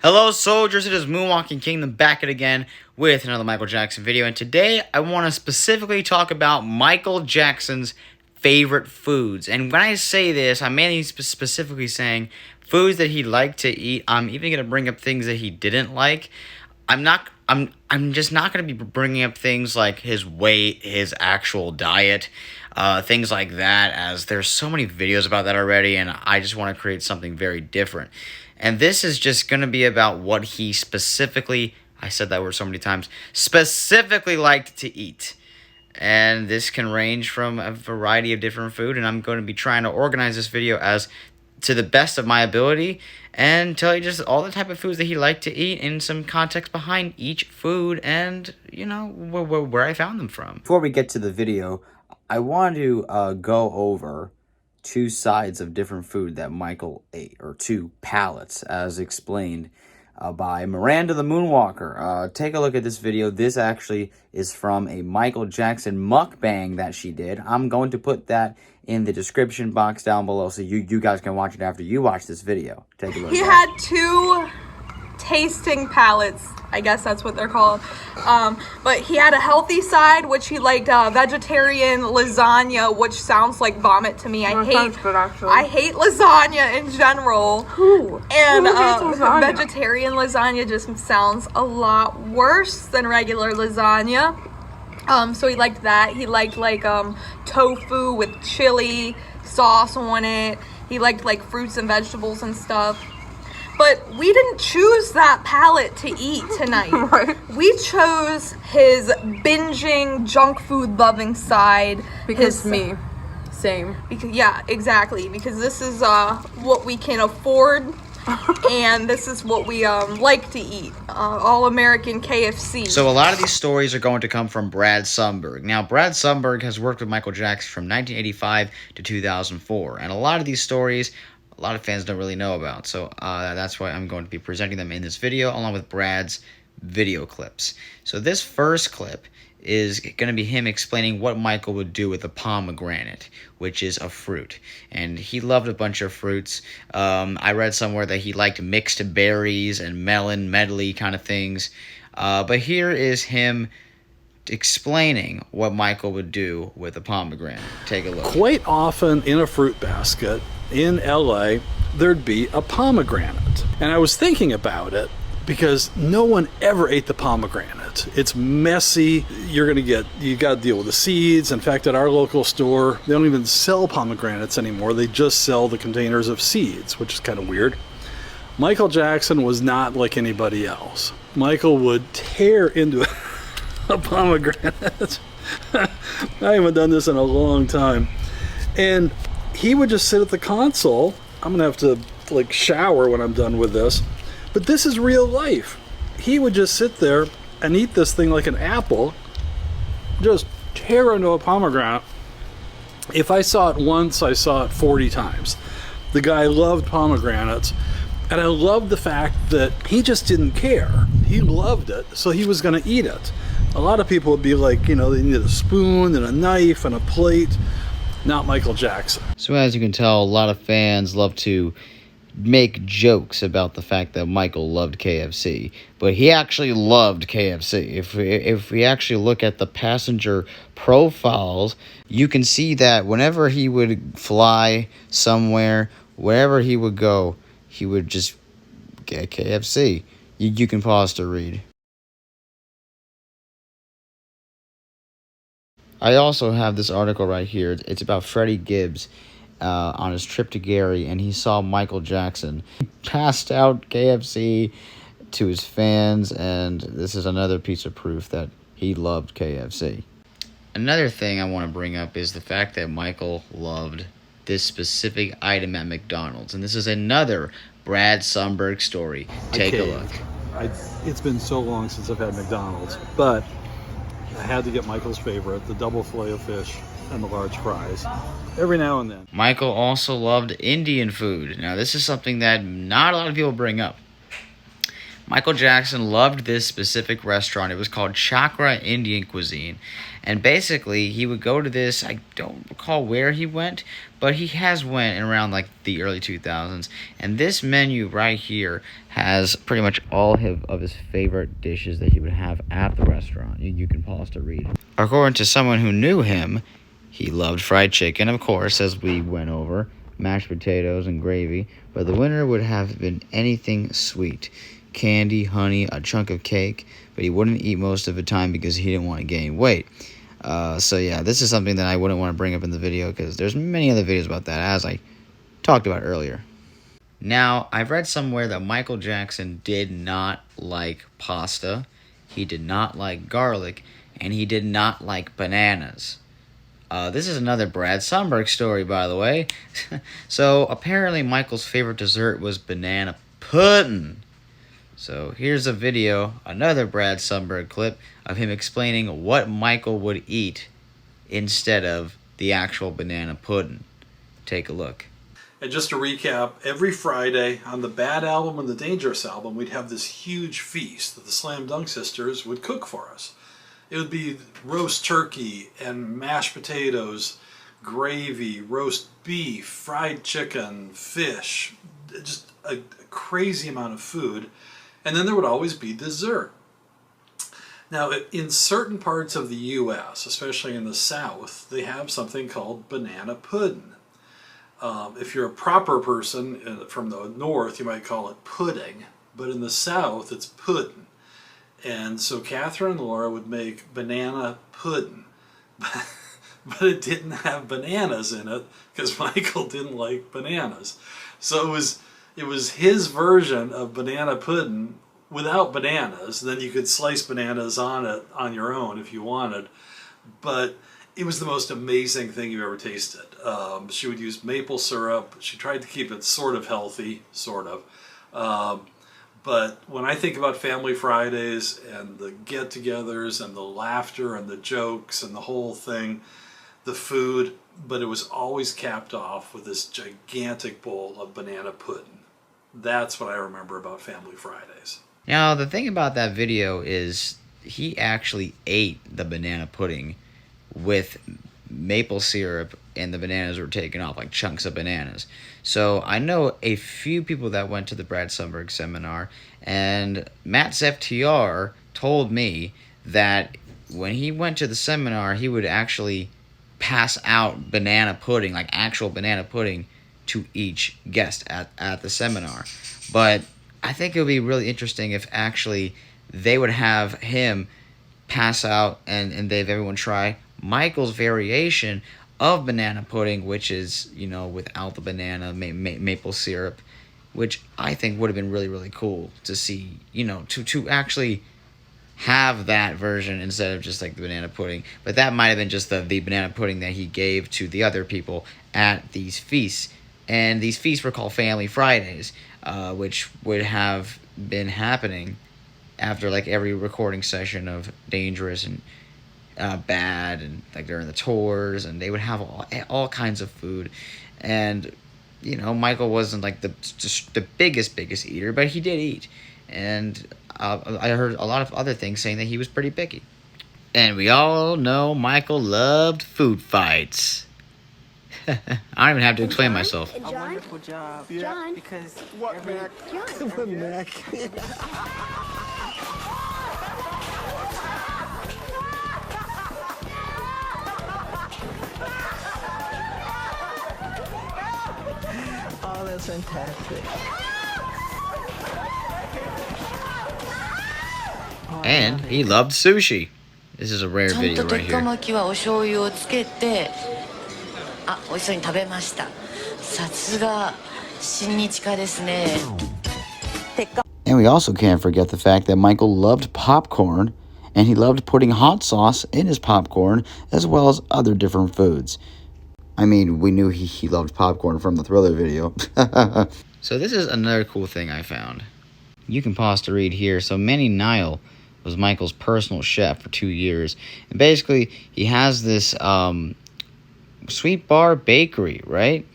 Hello soldiers, it is Moonwalking Kingdom back at again with another Michael Jackson video, and today I want to specifically talk about Michael Jackson's favorite foods. And when I say this, I'm mainly specifically saying foods that he liked to eat. I'm even going to bring up things that he didn't like. I'm just not going to be bringing up things like his weight, his actual diet, things like that, as there's so many videos about that already, and I just want to create something very different. And this is just going to be about what he specifically, I said that word so many times, specifically liked to eat. And this can range from a variety of different food, and I'm going to be trying to organize this video as to the best of my ability and tell you just all the type of foods that he liked to eat and some context behind each food and, you know, where I found them from. Before we get to the video, I want to go over two sides of different food that Michael ate, or two palettes, as explained by Miranda the Moonwalker. Take a look at this video. This actually is from a Michael Jackson mukbang that she did. I'm going to put that in the description box down below so you guys can watch it after you watch this video. Take a look. He had two tasting palettes, I guess that's what they're called, but he had a healthy side, which he liked vegetarian lasagna, which sounds like vomit to me. I hate lasagna in general. And vegetarian lasagna just sounds a lot worse than regular lasagna. So he liked that. He liked like tofu with chili sauce on it. He liked like fruits and vegetables and stuff. But we didn't choose that palette to eat tonight. Right. We chose his binging, junk food loving side. Because same. Because, yeah, exactly. Because this is what we can afford. And this is what we like to eat. All-American KFC. So a lot of these stories are going to come from Brad Sundberg. Now, Brad Sundberg has worked with Michael Jackson from 1985 to 2004. And a lot of these stories, a lot of fans don't really know about. So that's why I'm going to be presenting them in this video, along with Brad's video clips. So this first clip is going to be him explaining what Michael would do with a pomegranate, which is a fruit. And he loved a bunch of fruits. I read somewhere that he liked mixed berries and melon medley kind of things. But here is him explaining what Michael would do with a pomegranate. Take a look. Quite often in a fruit basket in LA, there'd be a pomegranate. And I was thinking about it because no one ever ate the pomegranate. It's messy. You got to deal with the seeds. In fact, at our local store, they don't even sell pomegranates anymore. They just sell the containers of seeds, which is kind of weird. Michael Jackson was not like anybody else. Michael would tear into a pomegranate. I haven't done this in a long time. And he would just sit at the console. I'm gonna have to like shower when I'm done with this. But this is real life. He would just sit there and eat this thing like an apple, just tear into a pomegranate. If I saw it once, I saw it 40 times. The guy loved pomegranates, and I loved the fact that he just didn't care. He loved it, so he was gonna eat it. A lot of people would be like, you know, they need a spoon and a knife and a plate. Not Michael Jackson. So as you can tell, a lot of fans love to make jokes about the fact that Michael loved KFC, but he actually loved KFC. If we actually look at the passenger profiles, you can see that whenever he would fly somewhere, wherever he would go, he would just get KFC. You can pause to read. I also have this article right here. It's about Freddie Gibbs on his trip to Gary, and he saw Michael Jackson. He passed out KFC to his fans, and this is another piece of proof that he loved KFC. Another thing I want to bring up is the fact that Michael loved this specific item at McDonald's, and this is another Brad Sundberg story. Take a look. It's been so long since I've had McDonald's, but I had to get Michael's favorite, the double filet of fish and the large fries, every now and then. Michael also loved Indian food. Now, this is something that not a lot of people bring up. Michael Jackson loved this specific restaurant. It was called Chakra Indian Cuisine. And basically, he would go to this. I don't recall where he went, but he has went in around like the early 2000s. And this menu right here has pretty much all of his favorite dishes that he would have at the restaurant. You can pause to read. According to someone who knew him, he loved fried chicken, of course, as we went over, mashed potatoes and gravy, but the winner would have been anything sweet. Candy, honey, a chunk of cake, but he wouldn't eat most of the time because he didn't want to gain weight. So yeah, this is something that I wouldn't want to bring up in the video because there's many other videos about that, as I talked about earlier. Now, I've read somewhere that Michael Jackson did not like pasta, he did not like garlic, and he did not like bananas. This is another Brad Sundberg story, by the way. So, apparently Michael's favorite dessert was banana pudding. So, here's a video, another Brad Sundberg clip, of him explaining what Michael would eat instead of the actual banana pudding. Take a look. And just to recap, every Friday on the Bad album and the Dangerous album, we'd have this huge feast that the Slam Dunk Sisters would cook for us. It would be roast turkey and mashed potatoes, gravy, roast beef, fried chicken, fish, just a crazy amount of food. And then there would always be dessert. Now, in certain parts of the U.S., especially in the South, they have something called banana pudding. If you're a proper person from the North, you might call it pudding, but in the South, it's pudding. And so Catherine and Laura would make banana pudding, but it didn't have bananas in it because Michael didn't like bananas. So it was his version of banana pudding without bananas. Then you could slice bananas on it on your own if you wanted, but it was the most amazing thing you ever tasted. She would use maple syrup. She tried to keep it sort of healthy, sort of. But when I think about Family Fridays and the get-togethers and the laughter and the jokes and the whole thing, the food, but it was always capped off with this gigantic bowl of banana pudding. That's what I remember about Family Fridays. Now, the thing about that video is he actually ate the banana pudding with maple syrup and the bananas were taken off, like chunks of bananas. So I know a few people that went to the Brad Sundberg seminar, and Matt FTR told me that when he went to the seminar, he would actually pass out banana pudding, like actual banana pudding, to each guest at the seminar. But I think it would be really interesting if actually they would have him pass out and they've everyone try Michael's variation of banana pudding, which is, you know, without the banana, maple syrup, which I think would have been really, really cool to see, you know, to actually have that version instead of just like the banana pudding. But that might have been just the banana pudding that he gave to the other people at these feasts. And these feasts were called Family Fridays, which would have been happening after like every recording session of Dangerous and Bad, and like during the tours, and they would have all kinds of food. And you know, Michael wasn't like the biggest eater, but he did eat. And I heard a lot of other things saying that he was pretty picky. And we all know Michael loved food fights. I don't even have to explain myself. A wonderful job. John. Because What, Mac? Come on, Mac. oh, that's fantastic. And he loved sushi. This is a rare ちゃん video と right 鉄火 here. 巻きはお醤油をつけて、あ、美味しそうに食べました。さすが親日家ですね。 And we also can't forget the fact that Michael loved popcorn, and he loved putting hot sauce in his popcorn, as well as other different foods. I mean, we knew he loved popcorn from the Thriller video. So this is another cool thing I found. You can pause to read here. So Manny Nile was Michael's personal chef for 2 years. And basically, he has this sweet bar bakery, right?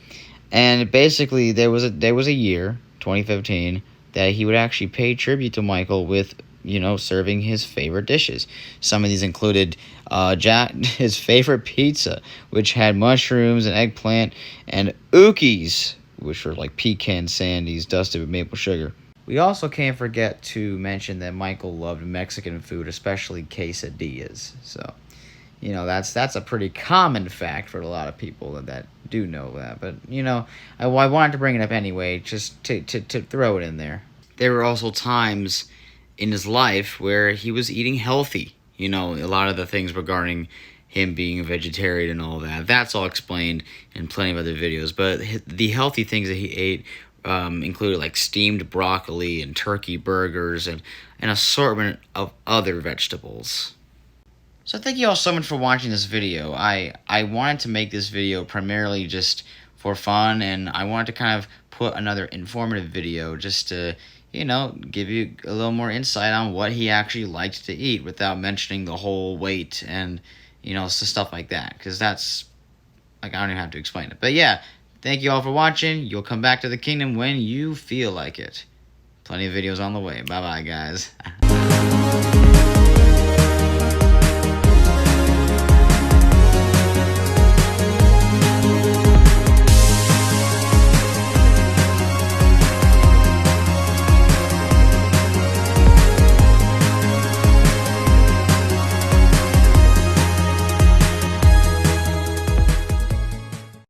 And basically, there was a year, 2015, that he would actually pay tribute to Michael with, you know, serving his favorite dishes. Some of these included his favorite pizza, which had mushrooms and eggplant, and ookies, which were like pecan sandies dusted with maple sugar. We also can't forget to mention that Michael loved Mexican food, especially quesadillas. So, you know, that's a pretty common fact for a lot of people that do know that. But, you know, I wanted to bring it up anyway, just to throw it in there. There were also times in his life where he was eating healthy. You know, a lot of the things regarding him being a vegetarian and all that, that's all explained in plenty of other videos. But the healthy things that he ate included like steamed broccoli and turkey burgers and an assortment of other vegetables. So thank you all so much for watching this video. I wanted to make this video primarily just for fun, and I wanted to kind of put another informative video just to, you know, give you a little more insight on what he actually liked to eat without mentioning the whole weight and, you know, stuff like that. Because that's, like, I don't even have to explain it. But yeah, thank you all for watching. You'll come back to the kingdom when you feel like it. Plenty of videos on the way. Bye-bye, guys.